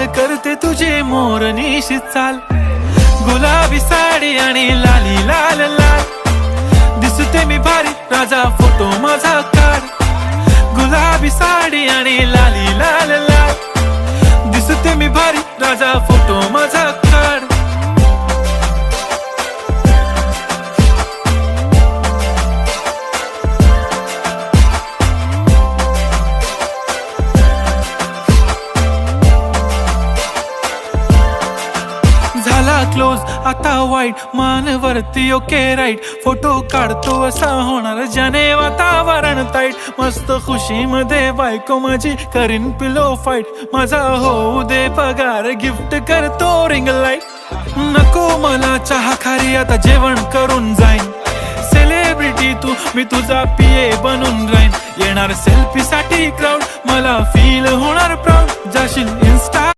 कमाल करते तुझे मोरनीशी चाल, गुलाबी साडी आणि लाली लाल लाल, दिसते मी भारी राजा फोटो माझा काढ, गुलाबी साडी आणि लाली लाल लाल, दिसते मी भारी राजा फोटो माझा काढ. झाला क्लोज आता वाईट, मानवरती ओके राईट, फोटो काढतो असा होणार ज्याने वातावरण ताईट, मस्त खुशी मध्ये बायको माझी करीन पिलो फाईट, माझा होऊ दे पगार गिफ्ट करतो रिंग लाईट, नको मला चहा खारी आता जेवण करून जाईन, सेलिब्रिटी तू मी तुझा पिये बनून राहीन, येणार सेल्फी साठी क्राऊड मला फील होणार प्राऊड, जाशील इन्स्टा